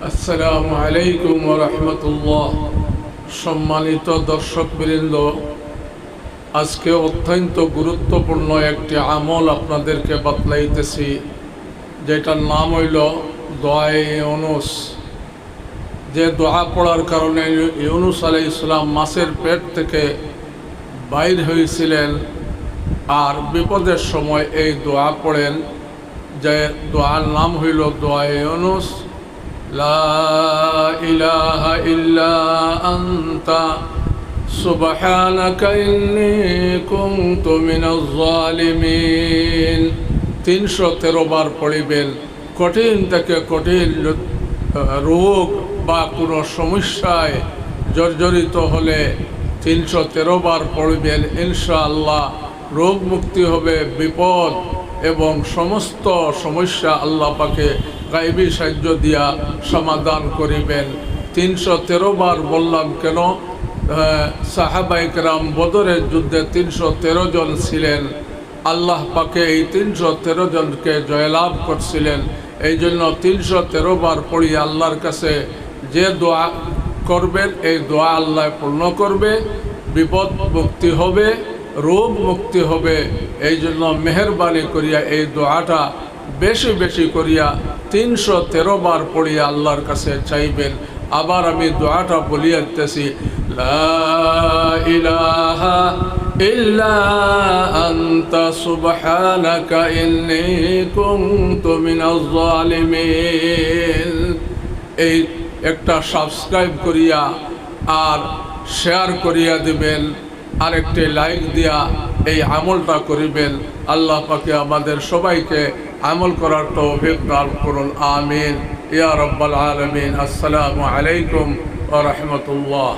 আসসালামু আলাইকুম ওয়া রাহমাতুল্লাহ। সম্মানিত দর্শকবৃন্দ, আজকে অত্যন্ত গুরুত্বপূর্ণ একটি আমল আপনাদেরকে বাতলাইতেছি, যেটার নাম হইল দোয়ায়ে ইউনুস। যে দোয়া পড়ার কারণে ইউনুস আলাইহিস সালাম মাছের পেট থেকে বাইর হয়েছিলেন, আর বিপদের সময় এই দোয়া পড়েন। যে দোয়ার নাম হইল দোয়ায়ে ইউনুস। লা ইলাহা ইল্লা আনতা সুবহানাকা ইন্নী কুনতু মিনাজ জালিমিন। 313 বার পড়িবেন। কঠিন থেকে কঠিন রোগ বা কোনো সমস্যায় জর্জরিত হলে 313 বার পড়িবেন। ইনশাআল্লাহ রোগ মুক্তি হবে, বিপদ এবং সমস্ত সমস্যা আল্লাহ পাকে গায়বী সাহায্য দিয়া সমাধান করিবেন। 313 বার বললাম কেন? সাহাবায়ে কেরাম বদরের যুদ্ধে 313 জন ছিলেন। আল্লাহ পাকে এই 313 জনকে জয়লাভ করছিলেন। এই জন্য 313 বার পড়ি আল্লাহর কাছে যে দোয়া করবেন, এই দোয়া আল্লাহ পূর্ণ করবে, বিপদ মুক্তি হবে, রোগ মুক্তি হবে। এই জন্য মেহরবানি করিয়া এই দোয়াটা বেশি বেশি করিয়া 313 বার পড়িয়া আল্লাহর কাছে চাইবেন। আবার আমি দোয়াটা বলিয়াতেছি, লা ইলাহা ইল্লা আনতা সুবহানাকা ইন্নী কুনতু মিনাজ জালিমিন। এই একটা সাবস্ক্রাইব করিয়া আর শেয়ার করিয়া দিবেন, আরেকটি লাইক দিয়া এই আমলটা করিবেন। আল্লাহ পাকে আমাদের সবাইকে আমল করার তৌফিক দান করুন। আমিন ইয়া রাব্বাল আলামিন। আসসালামু আলাইকুম ওয়া রাহমাতুল্লাহ।